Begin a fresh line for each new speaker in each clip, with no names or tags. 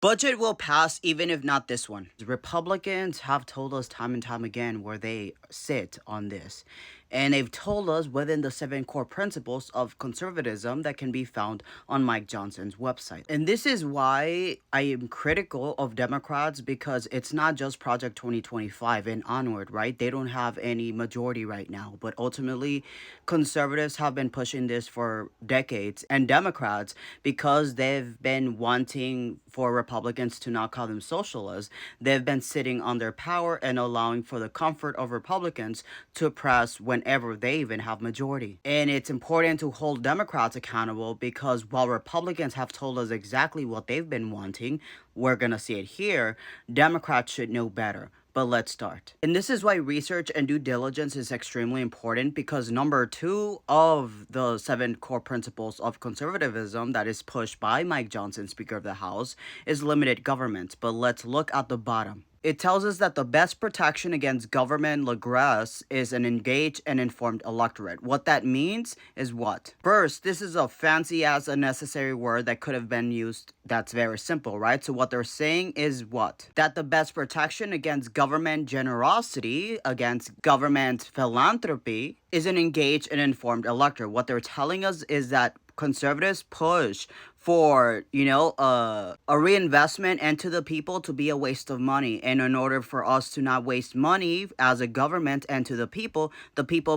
Budget will pass even if not this one. Republicans have told us time and time again where they sit on this. And they've told us within the 7 core principles of conservatism that can be found on Mike Johnson's website. And this is why I am critical of Democrats, because it's not just Project 2025 and onward, right? They don't have any majority right now. But ultimately, conservatives have been pushing this for decades. And Democrats, because they've been wanting for Republicans to not call them socialists, they've been sitting on their power and allowing for the comfort of Republicans to press whenever they even have majority. And it's important to hold Democrats accountable, because while Republicans have told us exactly what they've been wanting, we're going to see it here, Democrats should know better. But let's start. And this is why research and due diligence is extremely important, because number 2 of the 7 core principles of conservatism that is pushed by Mike Johnson, Speaker of the House, is limited government. But let's look at the bottom. It tells us that the best protection against government regress is an engaged and informed electorate. What that means is what? First, this is a fancy as unnecessary word that could have been used that's very simple, right? So what they're saying is what? That the best protection against government generosity, against government philanthropy, is an engaged and informed electorate. What they're telling us is that conservatives push for, a reinvestment into the people to be a waste of money. And in order for us to not waste money as a government and to the people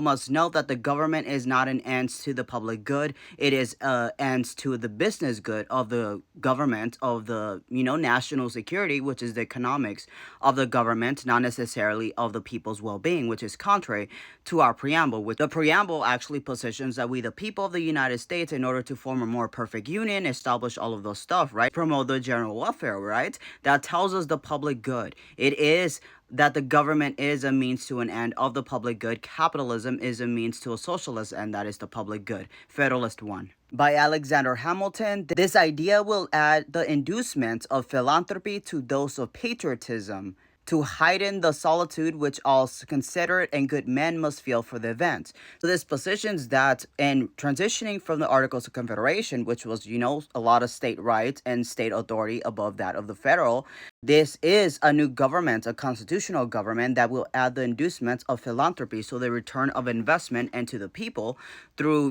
must know that the government is not an ends to the public good. It is ends to the business good of the government, of the, national security, which is the economics of the government, not necessarily of the people's well-being, which is contrary to our preamble. With the preamble actually positions that we, the people of the United States, in order to form a more perfect union, establish all of those stuff, right? Promote the general welfare, right? That tells us the public good. It is that the government is a means to an end of the public good. Capitalism is a means to a socialist end, that is the public good. Federalist 1. By Alexander Hamilton, this idea will add the inducements of philanthropy to those of patriotism, to heighten the solitude which all considerate and good men must feel for the event. So this positions that, in transitioning from the Articles of Confederation, which was, a lot of state rights and state authority above that of the federal, this is a new government, a constitutional government that will add the inducements of philanthropy, so the return of investment into the people through,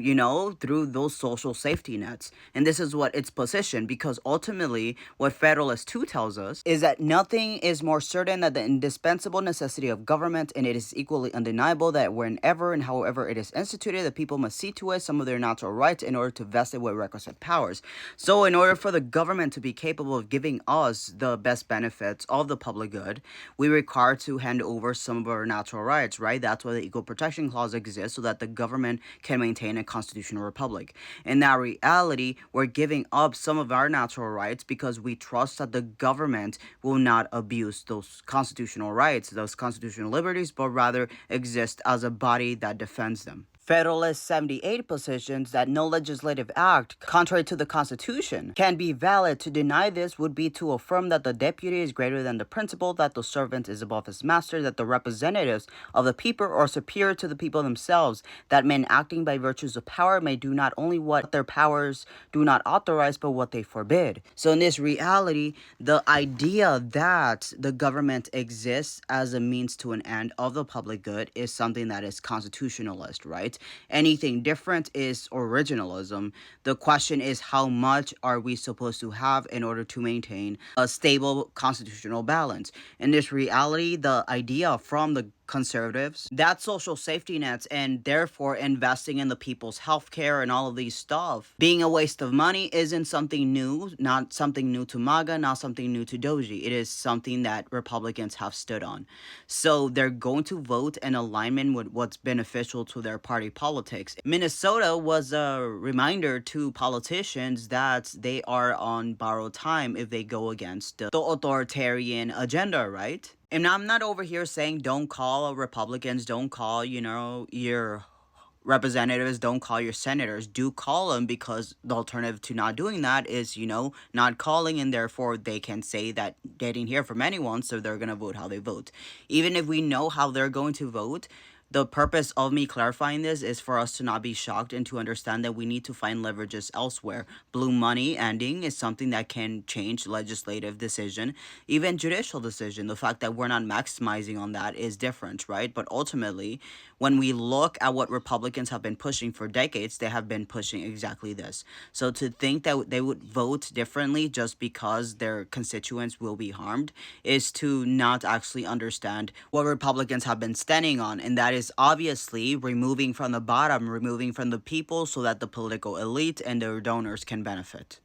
through those social safety nets. And this is what it's positioned, because ultimately what Federalist 2 tells us is that nothing is more certain than the indispensable necessity of government, and it is equally undeniable that whenever and however it is instituted, the people must see to it some of their natural rights in order to vest it with requisite powers. So in order for the government to be capable of giving us the best benefits of the public good, we require to hand over some of our natural rights, right? That's why the Equal Protection Clause exists, so that the government can maintain a constitutional republic. In that reality, we're giving up some of our natural rights because we trust that the government will not abuse those constitutional rights, those constitutional liberties, but rather exist as a body that defends them. Federalist 78 positions that no legislative act, contrary to the Constitution, can be valid. To deny this would be to affirm that the deputy is greater than the principal, that the servant is above his master, that the representatives of the people are superior to the people themselves, that men acting by virtues of power may do not only what their powers do not authorize, but what they forbid. So in this reality, the idea that the government exists as a means to an end of the public good is something that is constitutionalist, right? Anything different is originalism. The question is, how much are we supposed to have in order to maintain a stable constitutional balance? In this reality, the idea from the conservatives that social safety nets and therefore investing in the people's health care and all of these stuff being a waste of money isn't something new, not something new to MAGA, not something new to Doji. It is something that Republicans have stood on. So they're going to vote in alignment with what's beneficial to their party politics. Minnesota was a reminder to politicians that they are on borrowed time if they go against the authoritarian agenda, right? And I'm not over here saying don't call Republicans, don't call, your representatives, don't call your senators. Do call them, because the alternative to not doing that is, not calling, and therefore they can say that they didn't hear from anyone, so they're going to vote how they vote. Even if we know how they're going to vote, The purpose of me clarifying this is for us to not be shocked and to understand that we need to find leverages elsewhere. Blue money ending is something that can change legislative decision, even judicial decision. The fact that we're not maximizing on that is different, right? But ultimately, when we look at what Republicans have been pushing for decades, they have been pushing exactly this. So to think that they would vote differently just because their constituents will be harmed is to not actually understand what Republicans have been standing on, and that is obviously removing from the bottom, removing from the people so that the political elite and their donors can benefit.